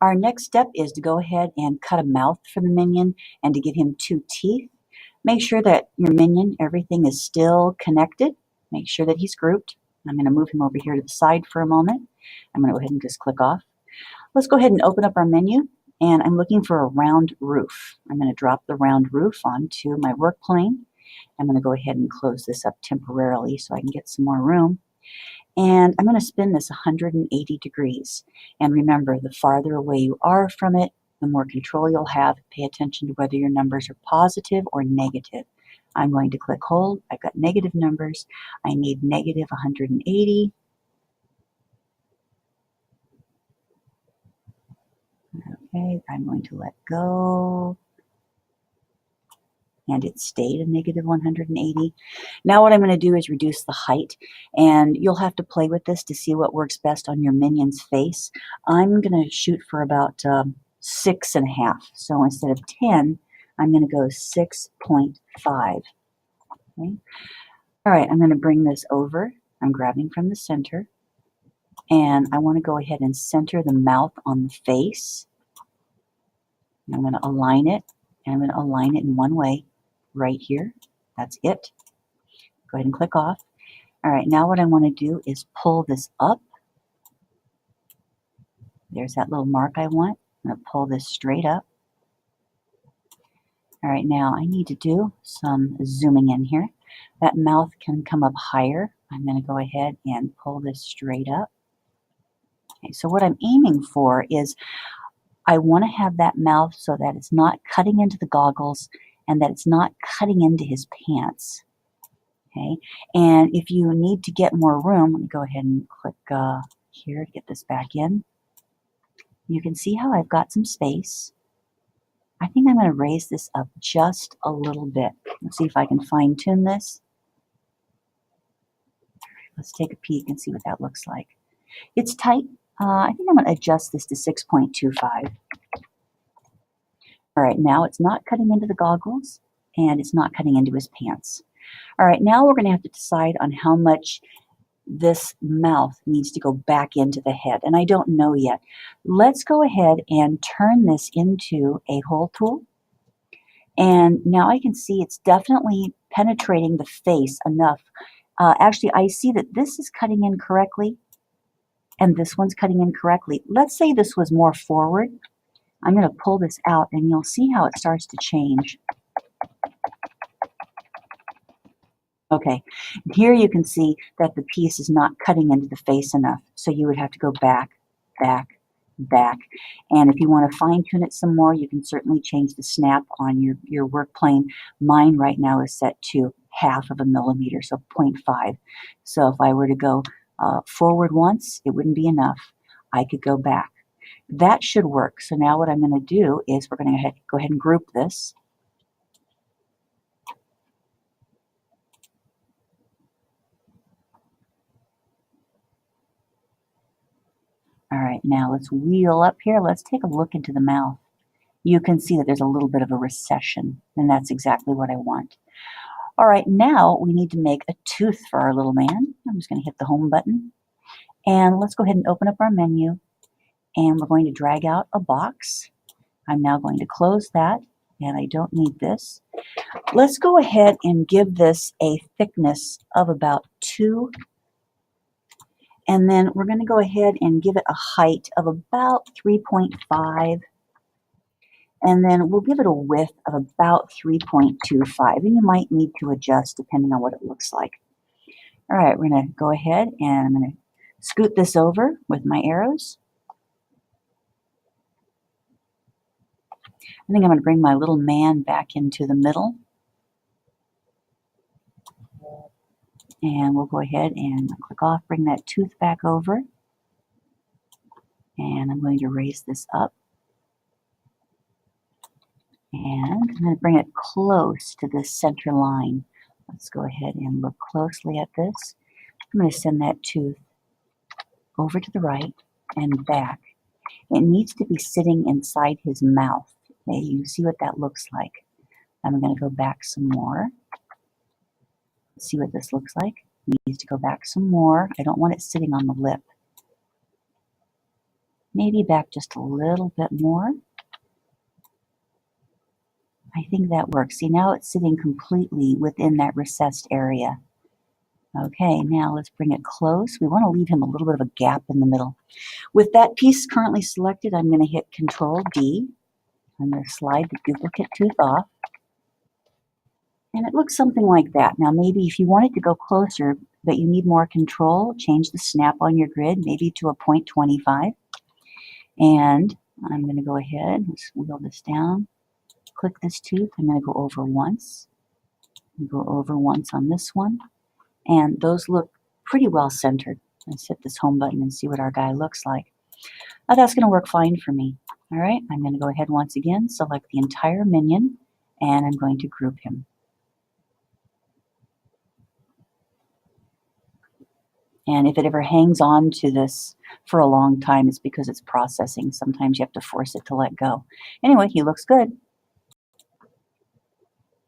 Our next step is to go ahead and cut a mouth for the minion and to give him 2 teeth. Make sure that your minion, everything is still connected. Make sure that he's grouped. I'm going to move him over here to the side for a moment. I'm going to go ahead and just click off. Let's go ahead and open up our menu, and I'm looking for a round roof. I'm going to drop the round roof onto my work plane. I'm going to go ahead and close this up temporarily so I can get some more room. And I'm going to spin this 180 degrees. And remember, the farther away you are from it, the more control you'll have. Pay attention to whether your numbers are positive or negative. I'm going to click hold. I've got negative numbers. I need negative 180. Okay, I'm going to let go. And it stayed a negative 180. Now what I'm going to do is reduce the height, and you'll have to play with this to see what works best on your minion's face. I'm going to shoot for about 6.5. So instead of 10, I'm going to go 6.5. Okay. All right, I'm going to bring this over. I'm grabbing from the center, and I want to go ahead and center the mouth on the face. And I'm going to align it, and I'm going to align it in one way. Right here. That's it. Go ahead and click off. All right, now what I want to do is pull this up. There's that little mark I want. I'm going to pull this straight up. All right, now I need to do some zooming in here. That mouth can come up higher. I'm going to go ahead and pull this straight up. Okay, so what I'm aiming for is I want to have that mouth so that it's not cutting into the goggles and that it's not cutting into his pants. Okay, and if you need to get more room, let me go ahead and click here to get this back in. You can see how I've got some space. I think I'm going to raise this up just a little bit. Let's see if I can fine tune this. Let's take a peek and see what that looks like. It's tight. I think I'm going to adjust this to 6.25. All right, now it's not cutting into the goggles and it's not cutting into his pants. All right, now we're going to have to decide on how much this mouth needs to go back into the head, and I don't know yet. Let's go ahead and turn this into a hole tool. And now I can see it's definitely penetrating the face enough. Actually, I see that this is cutting in correctly, and this one's cutting in correctly. Let's say this was more forward. I'm going to pull this out, and you'll see how it starts to change. Okay, here you can see that the piece is not cutting into the face enough, so you would have to go back, back, back. And if you want to fine tune it some more, you can certainly change the snap on your work plane. Mine right now is set to 1/2 millimeter, so 0.5. So if I were to go forward once, it wouldn't be enough. I could go back. That should work. So now what I'm going to do is we're going to go ahead and group this. All right, now let's wheel up here. Let's take a look into the mouth. You can see that there's a little bit of a recession, and that's exactly what I want. All right, now we need to make a tooth for our little man. I'm just going to hit the home button, and let's go ahead and open up our menu, and we're going to drag out a box. I'm now going to close that, and I don't need this. Let's go ahead and give this a thickness of about 2. And then we're going to go ahead and give it a height of about 3.5. And then we'll give it a width of about 3.25. And you might need to adjust depending on what it looks like. All right, we're going to go ahead and I'm going to scoot this over with my arrows. I think I'm going to bring my little man back into the middle. And we'll go ahead and click off, bring that tooth back over. And I'm going to raise this up. And I'm going to bring it close to the center line. Let's go ahead and look closely at this. I'm going to send that tooth over to the right and back. It needs to be sitting inside his mouth. Okay, you see what that looks like. I'm going to go back some more. See what this looks like. It needs to go back some more. I don't want it sitting on the lip. Maybe back just a little bit more. I think that works. See, now it's sitting completely within that recessed area. Okay, now let's bring it close. We want to leave him a little bit of a gap in the middle. With that piece currently selected, I'm going to hit Control D. I'm going to slide the duplicate tooth off. And it looks something like that. Now maybe if you want it to go closer, but you need more control, change the snap on your grid, maybe to a 0.25. And I'm going to go ahead, let's wheel this down, click this tooth. I'm going to go over once. Go over once on this one. And those look pretty well centered. Let's hit this home button and see what our guy looks like. Now that's going to work fine for me. All right, I'm going to go ahead once again, select the entire minion, and I'm going to group him. And if it ever hangs on to this for a long time, it's because it's processing. Sometimes you have to force it to let go. Anyway, he looks good.